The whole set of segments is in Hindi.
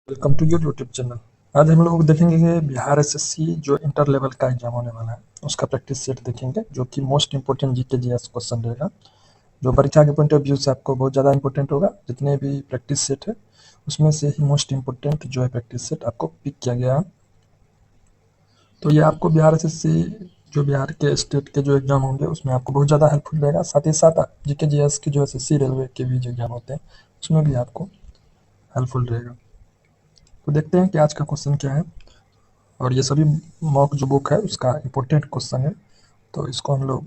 Welcome to your YouTube channel. आज हम लोग देखेंगे कि बिहार एसएससी जो इंटर लेवल का एग्जाम होने वाला है उसका प्रैक्टिस सेट देखेंगे, जो कि most important GK GS question रहेगा, जो परीक्षा के पॉइंट ऑफ व्यू से आपको बहुत ज़्यादा इंपॉर्टेंट होगा। जितने भी प्रैक्टिस सेट है उसमें से ही मोस्ट इंपोर्टेंट जो है प्रैक्टिस सेट आपको पिक किया गया है। तो ये आपको बिहार एसएससी जो बिहार के स्टेट के जो एग्जाम होंगे उसमें आपको बहुत ज़्यादा हेल्पफुल रहेगा। साथ ही साथ जीके जीएस की जो एसएससी रेलवे के भी जो एग्जाम होते हैं उसमें भी आपको हेल्पफुल रहेगा। तो देखते हैं कि आज का क्वेश्चन क्या है, और ये सभी मॉक जो बुक है उसका इम्पोर्टेंट क्वेश्चन है, तो इसको हम लोग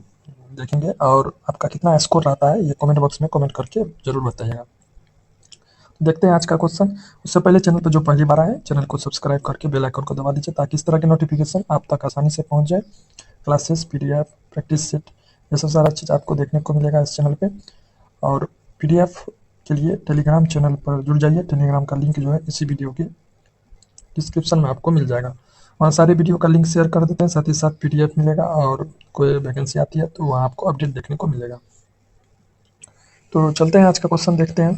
देखेंगे। और आपका कितना स्कोर रहता है ये कमेंट बॉक्स में कमेंट करके ज़रूर बताइएगा। तो देखते हैं आज का क्वेश्चन। उससे पहले चैनल पर जो पहली बार आए चैनल को सब्सक्राइब करके बेल आइकन को दबा दीजिए, ताकि इस तरह की नोटिफिकेशन आप तक आसानी से पहुंच जाए। क्लासेस, पीडीएफ, प्रैक्टिस सेट, ये सब सारा चीज़ आपको देखने को मिलेगा इस चैनल पे। और पीडीएफ के लिए टेलीग्राम चैनल पर जुड़ जाइए। टेलीग्राम का लिंक जो है इसी वीडियो के डिस्क्रिप्शन में आपको मिल जाएगा। वहाँ सारे वीडियो का लिंक शेयर कर देते हैं, साथ ही साथ पीडीएफ मिलेगा, और कोई वैकेंसी आती है तो वहाँ आपको अपडेट देखने को मिलेगा। तो चलते हैं आज का क्वेश्चन देखते हैं।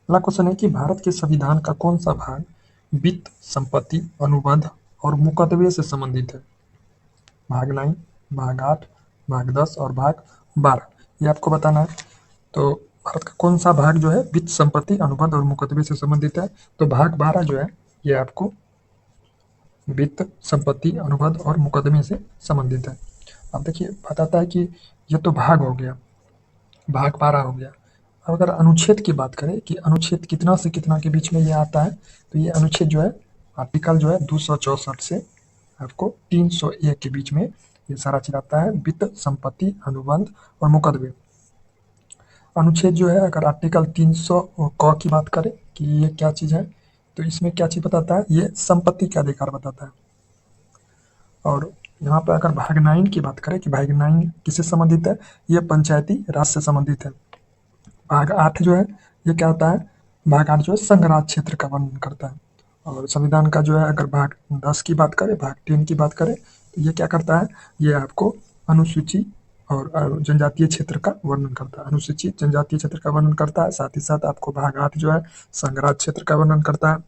अगला क्वेश्चन है कि भारत के संविधान का कौन सा भाग वित्त, संपत्ति, अनुबंध और मुकदमे से संबंधित है? भाग 9, भाग 8, भाग 10 और भाग 12, ये आपको बताना है। तो भारत का कौन सा भाग जो है वित्त, संपत्ति, अनुबंध और मुकदमे से संबंधित है? तो भाग 12 जो है ये आपको वित्त, संपत्ति, अनुबंध और मुकदमे से संबंधित है। अब देखिए बताता है कि ये तो भाग हो गया, भाग 12 हो गया। अब अगर अनुच्छेद की बात करें कि अनुच्छेद कितना से कितना के बीच में ये आता है, तो ये अनुच्छेद जो है आर्टिकल जो है 264 से आपको 301 के बीच में ये सारा चीज आता है, वित्त, संपत्ति, अनुबंध और मुकदमे। अनुच्छेद जो है अगर आर्टिकल 300 क की बात करें कि ये क्या चीज़ है, तो इसमें क्या चीज़ बताता है, ये संपत्ति के अधिकार बताता है। और यहाँ पर अगर भाग 9 की बात करें कि भाग 9 किससे संबंधित है, ये पंचायती राज से संबंधित है। भाग 8 जो है ये क्या होता है, भाग 8 जो है संघ राज क्षेत्र का वर्णन करता है। और संविधान का जो है अगर भाग 10 की बात करें, भाग 10 की बात करें, तो ये क्या करता है, ये आपको अनुसूची और जनजातीय क्षेत्र का वर्णन करता है। अनुसूचित जनजातीय क्षेत्र का वर्णन करता है। साथ ही साथ आपको भाग 8 जो है संघ राज क्षेत्र का वर्णन करता है।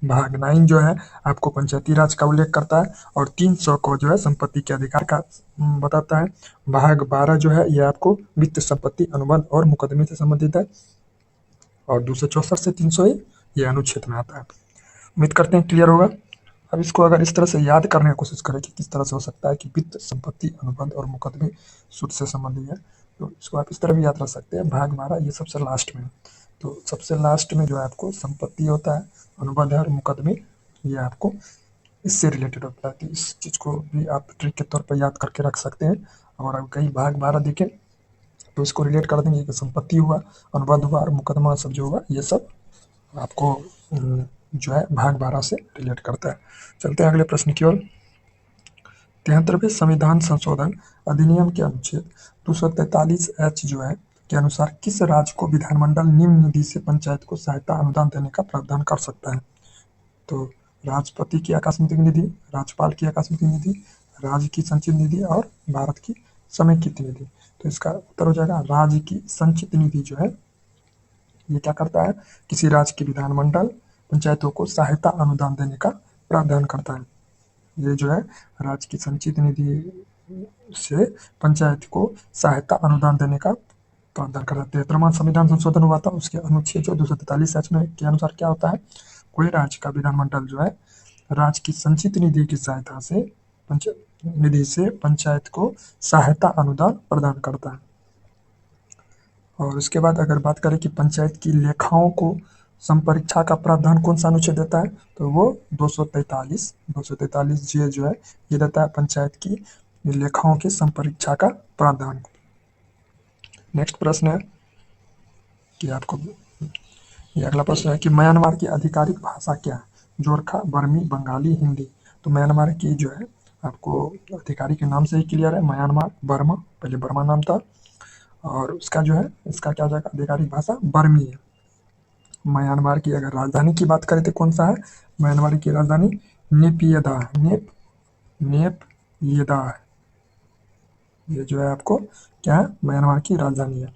भाग 9 जो है आपको पंचायती राज का उल्लेख करता है। और 300 को जो है संपत्ति के अधिकार का बताता है। भाग 12 जो है ये आपको वित्त, संपत्ति, अनुबंध और मुकदमे से संबंधित है। और 264 से 301 ये अनुच्छेद में आता है। उम्मीद करते हैं क्लियर होगा। अब इसको अगर इस तरह से याद करने की कोशिश करें कि किस तरह से हो सकता है कि वित्त, संपत्ति, अनुबंध और मुकदमे सूद से संबंधित है, तो इसको आप इस तरह भी याद रख सकते हैं। भाग 12 ये सबसे लास्ट में है, तो सबसे लास्ट में जो है आपको संपत्ति होता है, अनुबंध और मुकदमे ये आपको इससे रिलेटेड होता है। तो इस चीज़ को भी आप ट्रिक के तौर पर याद करके रख सकते हैं। और अगर कहीं भाग 12 देखें तो इसको रिलेट कर देंगे कि संपत्ति हुआ, अनुबंध हुआ और मुकदमा सब जो हुआ ये सब आपको जो है भाग 12 से रिलेट करता है। चलते हैं अगले प्रश्न की ओर। 73वें संविधान संशोधन अधिनियम के अनुच्छेद 243 H जो है के अनुसार किस राज्य को विधानमंडल निम्न निधि से पंचायत को सहायता अनुदान देने का प्रावधान कर सकता है? तो राष्ट्रपति की आकस्मिक निधि, राज्यपाल की आकस्मिक निधि, राज्य की संचित निधि और भारत की समेकित निधि। तो इसका उत्तर हो जाएगा राज्य की संचित निधि जो है ये क्या करता है, किसी राज्य के विधानमंडल पंचायतों को सहायता अनुदान देने का प्रावधान करता है। ये जो है राज्य की संचित निधि से पंचायत को सहायता अनुदान देने का प्रावधान कर देते हैं। 73वां संविधान संशोधन हुआ था, उसके अनुच्छेद जो 243 में के अनुसार क्या होता है, कोई राज्य का विधानमंडल जो है राज्य की संचित निधि की सहायता से निधि से पंचायत को सहायता अनुदान प्रदान करता है। और उसके बाद अगर बात करें कि पंचायत की लेखाओं को संपरीक्षा का प्रावधान कौन सा अनुच्छेद देता है, तो वो 243 जे जो है ये देता है पंचायत की लेखाओं की संपरीक्षा का प्रावधान। नेक्स्ट प्रश्न है कि आपको ये अगला प्रश्न है कि म्यांमार की आधिकारिक भाषा क्या है? जोरखा, बर्मी, बंगाली, हिंदी। तो म्यांमार की जो है आपको आधिकारिक के नाम से ही क्लियर है, म्यांमार, बर्मा, पहले बर्मा नाम था। और उसका जो है इसका क्या हो जाएगा, आधिकारिक भाषा बर्मी है। म्यांमार की अगर राजधानी की बात करें तो कौन सा है, म्यांमार की राजधानी नेपियदा है, नेपियदा है। ये जो है आपको क्या है, म्यांमार की राजधानी है।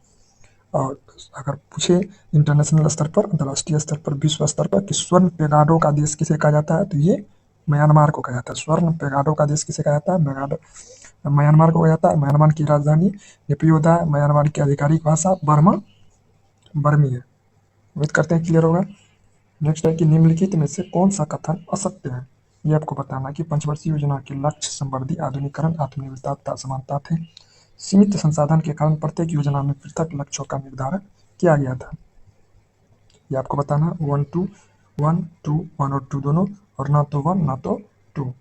और अगर पूछे इंटरनेशनल स्तर पर, अंतर्राष्ट्रीय स्तर पर, विश्व स्तर पर कि स्वर्ण पेगाडो का देश किसे कहा जाता है, तो ये म्यांमार को कहा जाता है। स्वर्ण पेगाडो का देश किसे कहा जाता है, म्यांमार को कहा जाता है। म्यांमार की राजधानी नेपियोदा है। म्यांमार की आधिकारिक भाषा बर्मी है। उम्मीद करते हैं क्लियर होगा। नेक्स्ट है कि निम्नलिखित में से कौन सा कथन असत्य है। ये आपको बताना कि पंचवर्षीय योजना के लक्ष्य समृद्धि, आधुनिकीकरण, आत्मनिर्भरता तथा समानता थे। सीमित संसाधन के कारण प्रत्येक योजना में पृथक लक्ष्यों का निर्धारण किया गया था। ये आपको बताना 1 और 2 दोनों, और ना तो 1 ना तो 2।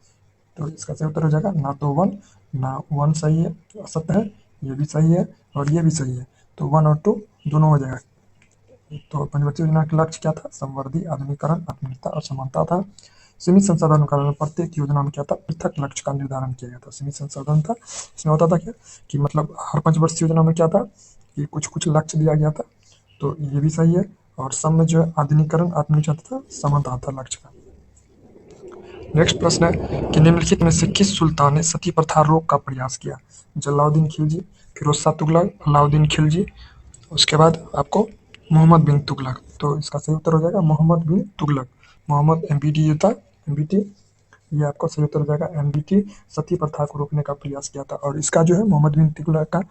तो इसका सही उत्तर हो जाएगा ना तो 1 ना 1 सही है, असत्य है, ये भी सही है और ये भी सही है। तो 1 और 2 दोनों हो जाएगा। तो पंचवर्षीय योजना का लक्ष्य क्या था, समृद्धि, आधुनिकीकरण, आत्मनिर्भरता और समानता था। सीमित संसाधनों के कारण प्रत्येक योजना में क्या था, पृथक लक्ष्य का निर्धारण किया गया था। सीमित संसाधन था, इसमें होता था क्या कि मतलब हर पंचवर्षीय योजना में क्या था कि कुछ कुछ लक्ष्य दिया गया था। तो ये भी सही है। और सब में जो है आधुनिकीकरण, आत्मनिर्भरता था, समानता था लक्ष्य का। नेक्स्ट प्रश्न है कि निम्नलिखित में से किस सुल्तान ने सती प्रथा रोक का प्रयास किया। जलाउद्दीन खिलजी, फिरोज शाह तुगलक, अलाउद्दीन खिलजी, उसके बाद आपको मोहम्मद बिन तुगलक। तो इसका सही उत्तर हो जाएगा मोहम्मद बिन तुगलक। मोहम्मद एमबीटी ये था, एमबीटी, ये आपका सही उत्तर हो जाएगा एमबीटी। सती प्रथा को रोकने का प्रयास किया था। और इसका जो है मोहम्मद बिन तुगलक का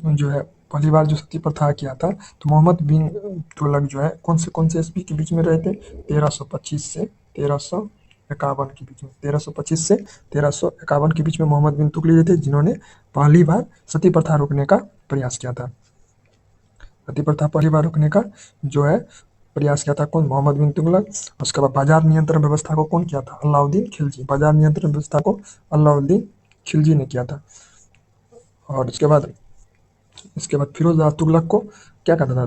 जो है पहली बार जो सती प्रथा किया था, तो मोहम्मद बिन तुगलक जो है कौन से ईस्वी के बीच में रहे थे, 1325 से 1351 के बीच में। 1325 से 1351 के बीच में मोहम्मद बिन तुगलक थे, जिन्होंने पहली बार सती प्रथा रोकने का प्रयास किया था। सती प्रथा पहली बार रोकने का जो है प्रयास किया था कौन, मोहम्मद बिन तुगलक। उसके बाद बाजार नियंत्रण व्यवस्था को कौन किया था, अलाउद्दीन खिलजी। बाजार नियंत्रण व्यवस्था को अलाउद्दीन खिलजी ने किया था। और इसके बाद फिरोज शाह तुगलक को क्या कहता था,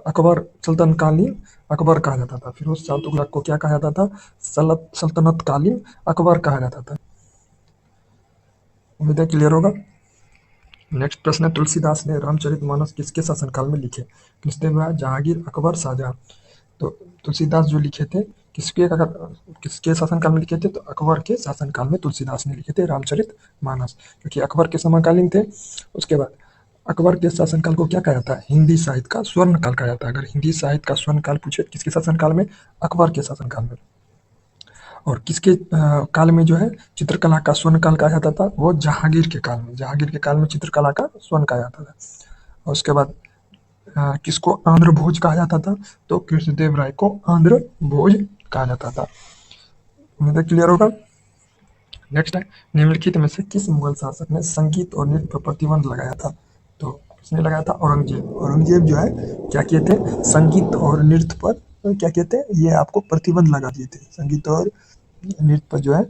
अकबर सल्तनकालीन अकबर कहा जाता था। फिरोज शाह तुगलक को क्या कहा जाता था, सल्तनत कालीन अकबर कहा जाता था। उम्मीद है क्लियर होगा। नेक्स्ट प्रश्न है, तुलसीदास ने रामचरितमानस किसके शासनकाल में लिखे। कृष्णदेव राय, जहांगीर, अकबर, शाहजहां। तो तुलसीदास जो लिखे थे किसके शासनकाल में लिखे थे, तो अकबर के शासनकाल में तुलसीदास ने लिखे थे रामचरितमानस, क्योंकि अकबर के समकालीन थे। उसके बाद अकबर के शासनकाल को क्या कहा जाता है, हिंदी साहित्य का स्वर्ण काल कहा जाता है। अगर हिंदी साहित्य का स्वर्ण काल पूछे किसके शासनकाल में, अकबर के शासनकाल में। और किसके काल में जो है चित्रकला का स्वर्ण काल कहा जाता था, वो जहांगीर के काल में। जहांगीर के काल में चित्रकला का स्वर्ण कहा जाता था। और उसके बाद किसको आंध्र भोज कहा जाता था, तो कृष्णदेव राय को आंध्र भोज कहा जाता था। उम्मीद है क्लियर होगा। नेक्स्ट है, निम्नलिखित में से किस मुगल शासक ने संगीत और नृत्य पर प्रतिबंध लगाया था। तो किसने लगाया था, औरंगजेब। औरंगजेब जो है क्या किए थे, संगीत और नृत्य पर क्या किए थे, ये आपको प्रतिबंध लगा दिए थे। संगीत और नृत्य पर जो है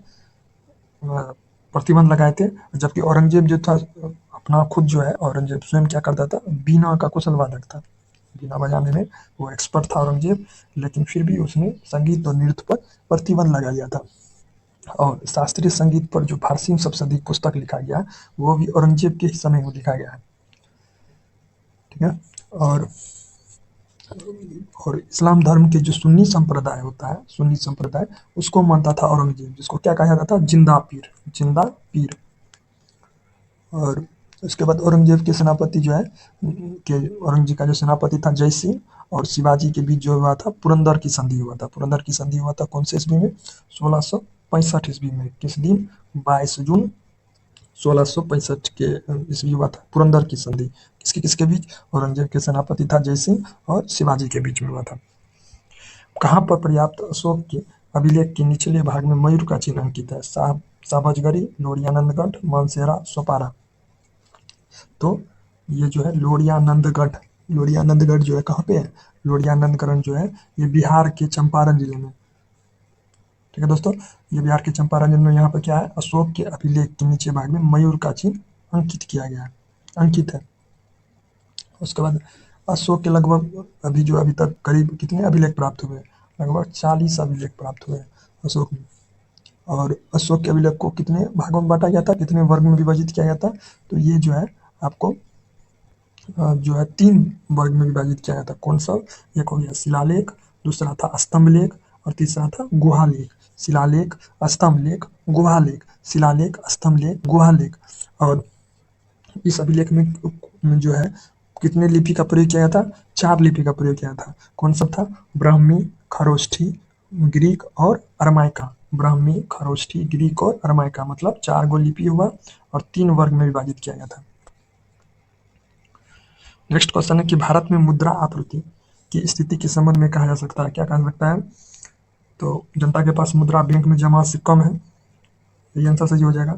प्रतिबंध लगाए थे। जबकि औरंगजेब जो था अपना खुद जो है औरंगजेब स्वयं क्या करता था, बीना का कुशल वादक था। बीना बजाने में वो एक्सपर्ट था औरंगजेब, लेकिन फिर भी उसने संगीत और नृत्य पर प्रतिबंध लगा दिया था। और शास्त्रीय संगीत पर जो फारसी में सबसे अधिक पुस्तक लिखा गया वो भी औरंगजेब के ही समय में लिखा गया है। ठीक है। और इस्लाम धर्म के जो सुन्नी संप्रदाय होता है, सुन्नी संप्रदाय, उसको मानता था औरंगजेब, जिसको क्या कहा जाता था, जिंदा पीर, जिंदा पीर। और उसके बाद औरंगजेब के सेनापति जो है औरंगजेब का जो सेनापति था जय सिंह और शिवाजी के बीच जो हुआ था पुरंदर की संधि हुआ था। पुरंदर की संधि हुआ था कौन से ईस्वी में, 1665 ईस्वी में। किस दिन, 22 जून 1665 के ईस्वी हुआ था पुरंदर की संधि। किसके किसके बीच, औरंगजेब के सेनापति था जय सिंह और शिवाजी के बीच में हुआ था। कहाँ पर पर्याप्त अशोक के अभिलेख के निचले भाग में मयूर का चिन्ह अंकित है, साबजगरी, लोरियानंदगढ़, मानसेरा, सोपारा। तो ये जो है लोरियानंदगढ़ जो है कहाँ पे है, लोरियानंदगढ़ जो है ये बिहार के चंपारण जिले में। ठीक है दोस्तों, ये बिहार के चंपारण जिले में। यहाँ पे क्या है, अशोक के अभिलेख के नीचे भाग में मयूर का चिन्ह अंकित किया गया है, अंकित है। उसके बाद अशोक के लगभग अभी तक करीब कितने अभिलेख प्राप्त हुए, लगभग 40 अभिलेख प्राप्त हुए अशोक में। और अशोक के अभिलेख को कितने भागों में बांटा गया था, कितने वर्ग में विभाजित किया गया था, तो ये जो है आपको जो है 3 वर्ग में विभाजित किया गया था। कौन सा, एक हो गया शिलालेख, दूसरा था स्तंभ लेख और तीसरा था गुहा लेख। शिलालेख, स्तंभ लेख, गुहा लेख, शिलालेख, स्तंभ लेख, गुहा लेख। और इस अभिलेख में जो है कितने लिपि का प्रयोग किया गया था? 4 लिपि का प्रयोग किया था। कौन सब था? ब्राह्मी, खरोष्ठी, ग्रीक और अरमाइका। ब्राह्मी, खरोष्ठी, ग्रीक और अरमाइका, मतलब 4 गो लिपि हुआ और 3 वर्ग में विभाजित किया गया था। नेक्स्ट क्वेश्चन है कि भारत में मुद्रा आपूर्ति की स्थिति के संबंध में कहा जा सकता है, क्या कहा जा सकता है? तो जनता के पास मुद्रा बैंक में जमा से कम है, ये आंसर सही हो जाएगा।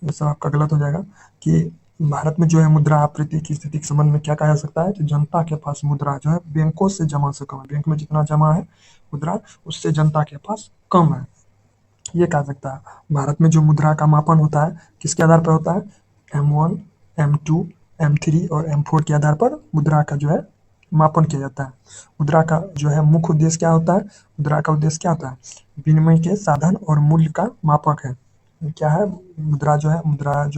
ये सब आपका गलत हो जाएगा कि भारत में जो है मुद्रा आपूर्ति की स्थिति के संबंध में क्या कहा जा सकता है कि जनता के पास मुद्रा जो है बैंकों से जमा से कम है। बैंक में जितना जमा है मुद्रा उससे जनता के पास कम है, ये कहा सकता है। भारत में जो मुद्रा का मापन होता है किसके आधार पर होता है? M1, M2, M3 और M4 के आधार पर मुद्रा का जो है मापन किया जाता है। मुद्रा का जो है मुख्य उद्देश्य क्या होता है? मुद्रा का उद्देश्य क्या होता है? विनिमय के साधन और मूल्य का मापक है। क्या है? मुद्रा जो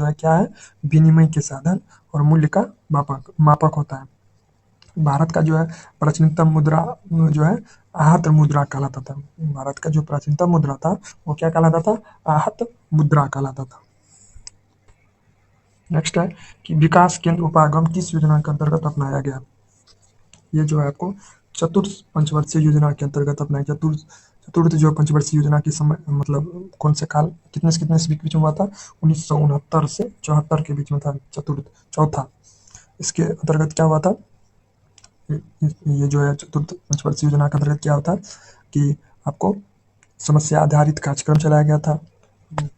है क्या है? विनिमय के साधन और मूल्य का मापक मापक होता है। भारत का जो है प्राचीनतम मुद्रा जो है आहत मुद्रा कहलाता था। भारत का जो प्राचीनतम मुद्रा था वो क्या कहलाता था? आहत मुद्रा कहलाता था। नेक्स्ट है कि विकास केंद्र उपागम किस योजना के अंतर्गत अपनाया गया? ये जो है आपको चतुर्थ पंचवर्षीय योजना के अंतर्गत अपनाया। चतुर्थ जो पंचवर्षीय योजना की समय मतलब कौन से काल कितने से बीच में हुआ था? 1969 से 74 के बीच में था चतुर्थ चौथा। इसके अंतर्गत क्या हुआ था? ये जो है चतुर्थ पंचवर्षीय योजना के अंतर्गत क्या होता है कि आपको समस्या आधारित कार्यक्रम चलाया गया था।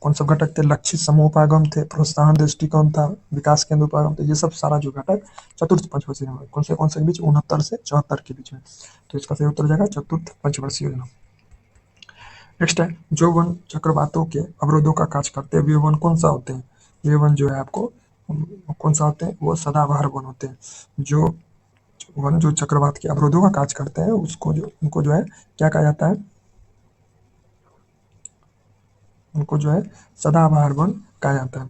कौन सब घटक थे? लक्षित समूह उपागम थे, प्रोत्साहन दृष्टिकोण था, विकास केंद्र उपागम थे। ये सब सारा जो घटक चतुर्थ पंचवर्षीय योजना कौन से के बीच? 69 से 74 के बीच में। तो इसका सही उत्तर हो जाएगा चतुर्थ पंचवर्षीय योजना। नेक्स्ट है जो वन चक्रवातों के अवरोधों का कार्य करते हैं वे वन कौन सा होते हैं? ये वन जो है आपको कौन सा होते हैं? वो सदाबहार वन होते हैं। जो वन जो चक्रवात के अवरोधों का कार्य करते हैं उनको जो है क्या कहा जाता है? उनको जो है सदाबहार वन कहा जाता है।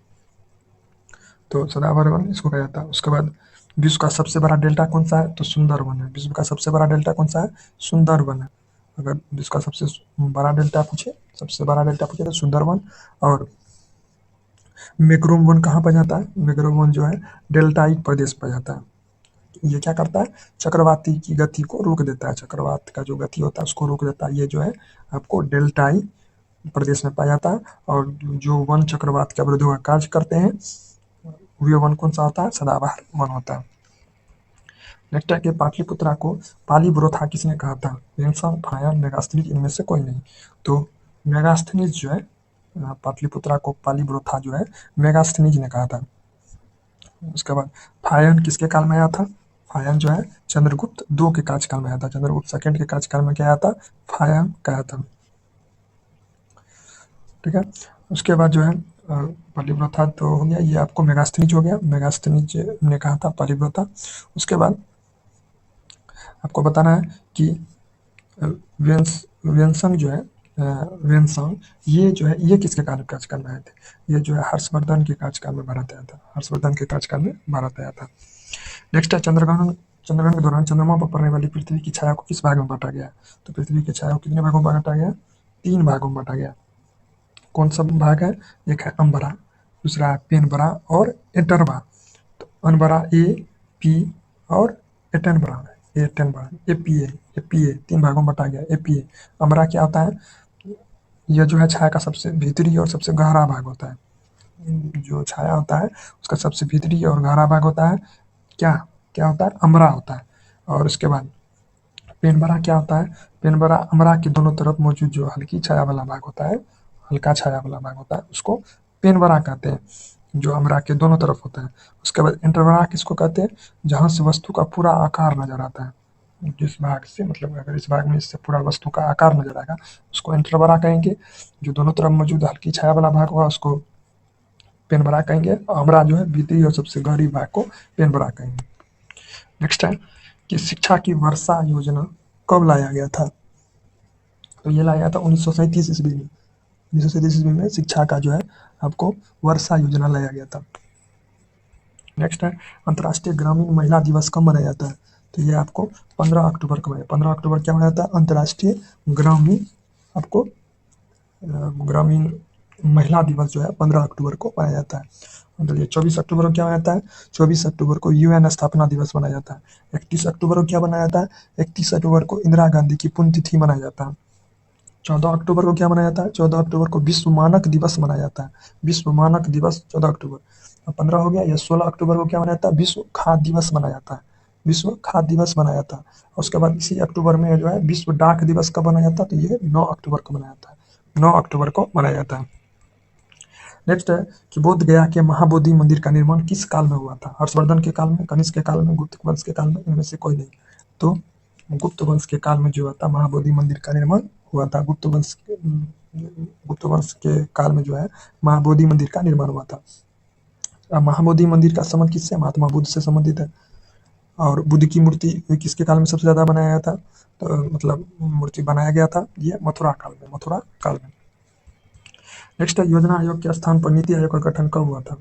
तो सदाबहार वन इसको कहा जाता है। उसके बाद विश्व का सबसे बड़ा डेल्टा कौन सा है? तो सुंदरवन है। विश्व का सबसे बड़ा डेल्टा कौन सा है? सुंदरवन है। अगर विश्व का सबसे बड़ा डेल्टा पूछे तो सुंदरवन। और मैक्रोम वन कहाँ पर जाता है? मैक्रोम वन जो है डेल्टाई प्रदेश पर जाता है। ये क्या करता है? चक्रवाती की गति को रोक देता है। चक्रवात का जो गति होता है उसको रोक देता है। ये जो है आपको डेल्टाई प्रदेश में पाया जाता है। और जो वन चक्रवात के अवरोधों का कार्य करते हैं वे वन कौन सा होता है? सदाबहार वन होता है। नेक्स्ट है कि पाटलिपुत्रा को पालीब्रोथा किसने कहा था? रेंसम, फायन, मेगास्थनीज, इनमें से कोई नहीं। तो मेगास्थनीज जो है पाटलिपुत्रा को पालीब्रोथा जो है मेगास्थनीज ने कहा था। उसके बाद फायन किसके काल में आया था? फायन जो है चंद्रगुप्त 2 के कार्यकाल में आया था। चंद्रगुप्त सेकंड के कार्यकाल में क्या आया था? फायन का आया था। ठीक है। उसके बाद जो है पालीब्रोथा तो हो गया, ये आपको मेगास्थनीज हो गया। मेगास्थनीज ने कहा था पालीब्रोथा। उसके बाद आपको बताना है कि वेन्संग जो है वेन्संग ये जो है ये किसके कार्यकाल में आए थे? ये जो है हर्षवर्धन के कार्यकाल में भारत आया था। हर्षवर्धन के कार्यकाल में भारत आया था। नेक्स्ट है चंद्रग्रहण के दौरान चंद्रमा पर पड़ने वाली पृथ्वी की छाया को किस भाग में बांटा गया? तो पृथ्वी की छाया को कितने भागों में बांटा गया? 3 भागों में बांटा गया। कौन सा भाग है? एक है अम्बरा, दूसरा है पेनबरा और एटनबरा। तो अनबरा ए पी और एटनबरा एटनबरा एपीए 3 भागों में बांटा गया। एपीए अम्बरा क्या होता है? यह जो है छाया का सबसे भीतरी और सबसे गहरा भाग होता है। जो छाया होता है उसका सबसे भीतरी और गहरा भाग होता है क्या क्या होता है? अम्बरा होता है। और उसके बाद पेनबरा क्या होता है? पेनबरा अम्बरा के दोनों तरफ मौजूद जो हल्की छाया वाला भाग होता है, हल्का छाया वाला भाग होता है उसको पेनबरा कहते हैं, जो अम्बरा के दोनों तरफ होता है। उसके बाद इंटरबरा किसको कहते हैं? जहाँ से वस्तु का पूरा आकार नजर आता है। जिस भाग से मतलब अगर इस भाग में इससे पूरा वस्तु का आकार नजर आएगा उसको इंटरबरा कहेंगे। जो दोनों तरफ मौजूद हल्की छाया वाला भाग होगा उसको पेनबरा कहेंगे। अम्बरा जो है भीतरी और सबसे गहरी भाग को पेनबरा कहेंगे। नेक्स्ट है कि शिक्षा की वर्षा योजना कब लाया गया था? तो ये लाया गया था 1937 ईस्वी में। 1937 ईस्वी में शिक्षा का जो है आपको वर्षा योजना लाया गया था। नेक्स्ट है अंतर्राष्ट्रीय ग्रामीण महिला दिवस कब मनाया जाता है? तो ये आपको 15 अक्टूबर को 15 अक्टूबर क्या मनाया जाता है? अंतर्राष्ट्रीय ग्रामीण आपको ग्रामीण महिला दिवस जो है 15 अक्टूबर को पाया जाता है। चलिए 24 अक्टूबर को क्या मनाया जाता है? 24 अक्टूबर को यूएन स्थापना दिवस मनाया जाता है। 31 अक्टूबर को क्या मनाया जाता है? 31 अक्टूबर को इंदिरा गांधी की पुण्यतिथि मनाया जाता है। 14 अक्टूबर को क्या मनाया जाता है? 14 अक्टूबर को विश्व मानक दिवस मनाया जाता है। विश्व मानक दिवस 14 अक्टूबर। अब 15 हो गया। या 16 अक्टूबर को क्या मनाया जाता है? विश्व खाद्य दिवस मनाया जाता है। विश्व खाद्य दिवस मनाया जाता है। और उसके बाद इसी अक्टूबर में जो है विश्व डाक दिवस कब मनाया जाता है? तो ये 9 अक्टूबर को मनाया जाता है। 9 अक्टूबर को मनाया जाता है। नेक्स्ट है कि बोध गया के महाबोधि मंदिर का निर्माण किस काल में हुआ था? हर्षवर्धन के काल में, कनिष्क के काल में, गुप्त वंश के काल में, इनमें से कोई नहीं। तो गुप्त वंश के काल में जो हुआ था महाबोधि मंदिर का निर्माण हुआ था। गुप्त वंश के काल में जो है महाबोधि मंदिर का निर्माण हुआ था। अब महाबोधि मंदिर का संबंध किससे? महात्मा बुद्ध से संबंधित है। और बुद्ध की मूर्ति किसके काल में सबसे ज्यादा बनाया गया था? तो मतलब मूर्ति बनाया गया था ये मथुरा काल में। मथुरा काल में। नेक्स्ट है योजना आयोग के स्थान पर नीति आयोग का गठन कब हुआ था?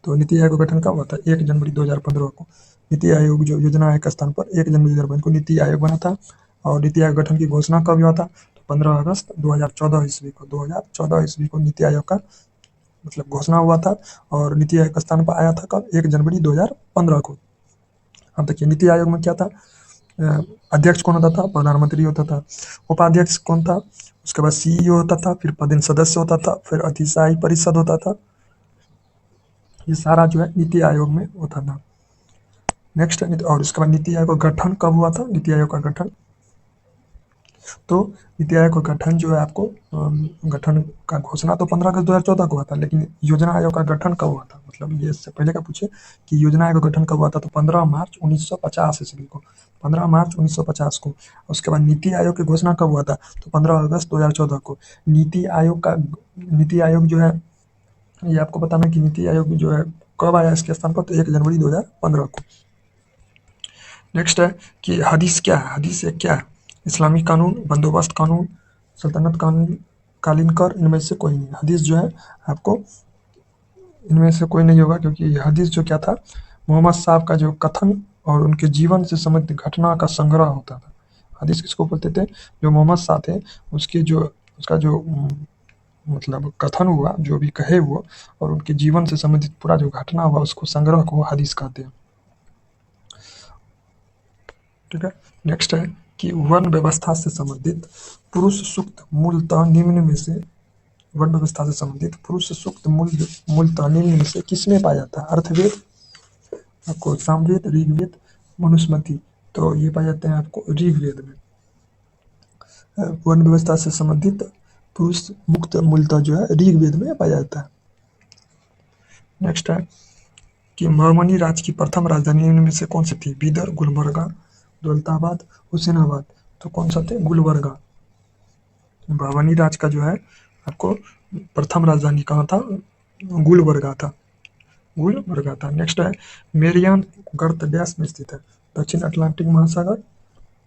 तो नीति आयोग का गठन कब हुआ था? 1 जनवरी 2015 को। नीति आयोग जो योजना आयोग के स्थान पर 1 जनवरी 2015 को नीति आयोग बना था। और नीति आयोग गठन की घोषणा कब हुआ था? तो 15 अगस्त 2014 ईस्वी को। 2014 ईस्वी को नीति आयोग का मतलब घोषणा हुआ था। और नीति आयोग का स्थान पर आया था कब? 1 जनवरी 2015 को। अब देखिए नीति आयोग में क्या था? अध्यक्ष कौन होता था? प्रधानमंत्री होता था। उपाध्यक्ष कौन था? उसके बाद सीईओ होता था। फिर पदेन सदस्य होता था। फिर अधिशासी परिषद होता था। ये सारा जो है नीति आयोग में होता था। नेक्स्ट और उसके बाद नीति आयोग का गठन कब हुआ था? नीति आयोग का गठन तो नीति आयोग का गठन जो है आपको गठन का घोषणा तो 15 अगस्त 2014 को हुआ था। लेकिन योजना आयोग का गठन कब हुआ था? मतलब ये इससे पहले का पूछे कि योजना आयोग का गठन कब हुआ था? तो 15 मार्च 1950 ईस्वी को। 15 मार्च 1950 को। उसके बाद नीति आयोग की घोषणा कब हुआ था? तो 15 अगस्त 2014 को। नीति आयोग जो है ये आपको बताना कि नीति आयोग जो है कब आया इसके स्थान पर? तो 1 जनवरी 2015 को। नेक्स्ट है कि हदीस क्या है? हदीस एक क्या है? इस्लामी कानून, बंदोबस्त कानून, सल्तनत कानून, कालीन कर, इनमें से कोई नहीं। हदीस जो है आपको इनमें से कोई नहीं होगा, क्योंकि हदीस जो क्या था? मोहम्मद साहब का जो कथन और उनके जीवन से संबंधित घटना का संग्रह होता था। हदीस किसको बोलते थे? जो मोहम्मद साहब थे उसका जो मतलब कथन हुआ, जो भी कहे वो, और उनके जीवन से संबंधित पूरा जो घटना हुआ उसको संग्रह को हदीस कहते हैं। ठीक है। नेक्स्ट है कि वर्ण व्यवस्था से संबंधित पुरुष सूक्त मूलतः निम्न में से वर्ण व्यवस्था से संबंधित पुरुष सूक्त मूलतः निम्न में से किसमें पाया जाता है? अर्थवेद, आपको सामवेद, ऋग्वेद, मनुस्मृति। तो ये पाए जाते हैं आपको ऋग्वेद में। वर्ण व्यवस्था से संबंधित पुरुष मुक्त मूलतः जो है ऋग्वेद में पाया जाता है। नेक्स्ट है कि बहमनी राज्य की प्रथम राजधानी इनमें से कौन सी थी? बीदर, गुलबर्गा, दौलताबाद, हुसैनाबाद। तो कौन सा थे? गुलबर्गा। बहमनी राज्य का जो है आपको प्रथम राजधानी कहाँ था? गुलबर्गा था। गुलबर्गा था। नेक्स्ट है मेरियान गर्त डैश में स्थित है? दक्षिण अटलांटिक महासागर,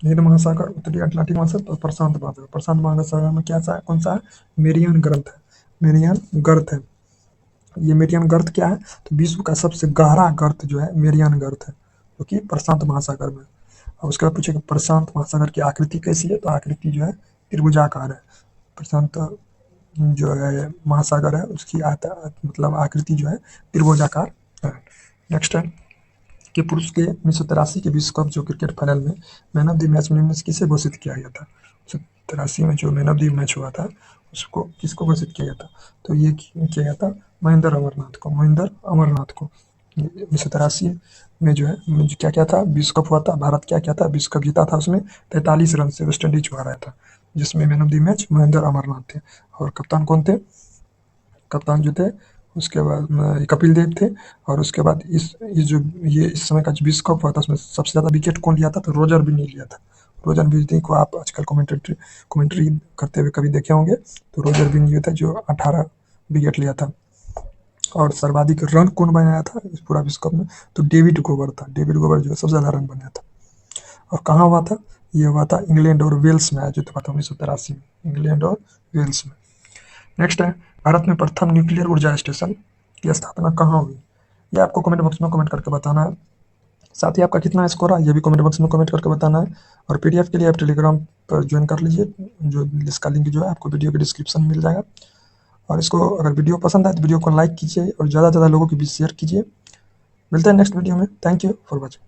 हिंद महासागर, उत्तरी अटलांटिक महासागर और प्रशांत महासागर। प्रशांत महासागर में क्या सा कौन सा है? मेरियान गर्त है। मेरियान गर्त है। ये मेरियान गर्त क्या है? तो विश्व का सबसे गहरा गर्त जो है मेरियान गर्त है, जो कि प्रशांत महासागर में। और उसके बाद पूछे कि प्रशांत महासागर की आकृति कैसी है? तो आकृति जो है त्रिभुजाकार है। प्रशांत जो है महासागर है उसकी मतलब आकृति जो है त्रिभुजाकार है। नेक्स्ट है कि पुरुष के 1983 के विश्व कप जो क्रिकेट फाइनल में मैन ऑफ द मैच में किसे घोषित किया गया था? 1983 में जो मैन ऑफ द मैच हुआ था उसको किसको घोषित किया गया था? तो ये किया गया था महेंद्र अमरनाथ को। महेंद्र अमरनाथ को 1983 में जो है क्या क्या था? विश्व कप हुआ था। भारत क्या क्या था? विश्व कप जीता था। उसमें 43 रन से वेस्ट इंडीज को हराया था, जिसमें man of the match Mahendra Amarnath थे। और कप्तान कौन थे? कप्तान जो थे उसके बाद कपिल देव थे। और उसके बाद इस समय का जो विश्व कप हुआ था उसमें सबसे ज़्यादा विकेट कौन लिया था? तो रोजर बिन्नी लिया था। रोजर बिन्नी को आप आजकल कमेंट्री करते हुए कभी देखे होंगे। तो रोजर बिन्नी जो था जो 18 विकेट लिया था। और सर्वाधिक रन कौन बनाया था इस पूरा विश्व कप में? तो डेविड गोबर था। डेविड गोबर जो सबसे ज़्यादा रन बनाया था। और कहाँ हुआ था? ये हुआ था इंग्लैंड और वेल्स में आयोजित हुआ था 1983 में। इंग्लैंड और वेल्स में। नेक्स्ट है भारत में प्रथम न्यूक्लियर ऊर्जा स्टेशन की स्थापना कहाँ हुई? ये आपको कमेंट बॉक्स में कमेंट करके बताना है। साथ ही आपका कितना स्कोर है ये भी कमेंट बॉक्स में कमेंट करके बताना है। और पीडीएफ के लिए आप टेलीग्राम पर ज्वाइन कर लीजिए, जो इसका लिंक जो है आपको वीडियो के डिस्क्रिप्शन में मिल जाएगा। और इसको अगर वीडियो पसंद आए तो वीडियो को लाइक कीजिए और ज़्यादा से ज़्यादा लोगों के बीच शेयर कीजिए। मिलते हैं नेक्स्ट वीडियो में। Thank you for watching.